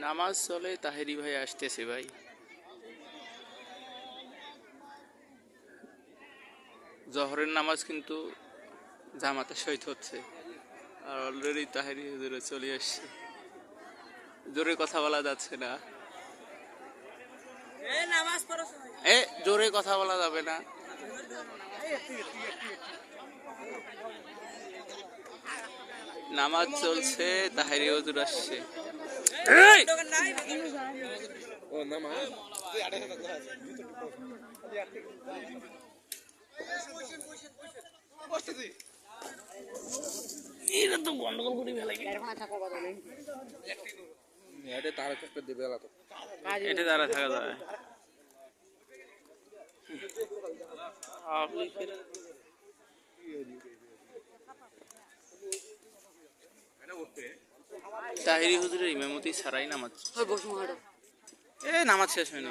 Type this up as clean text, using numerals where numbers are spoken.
নামাজ চলে, তাহেরি ভাই আসতেছে ভাই। জহরের নামাজ কিন্তু জামাতের সহিত হচ্ছে, আর অলরেডি তাহেরি হুজুরে চলে আসছে। জোরে কথা বলা যাচ্ছে না, জোরে কথা বলা যাবে না। নামাজ চলছে, তাহেরি হুজুর আসছে। এটা তো গন্ডগোল করে ফেলে, এটা তারা থাকা যাবে। তাহেরি হুজুরের ইমামতি ছাড়াই নামাজ, নামাজ শেষ হয়নি।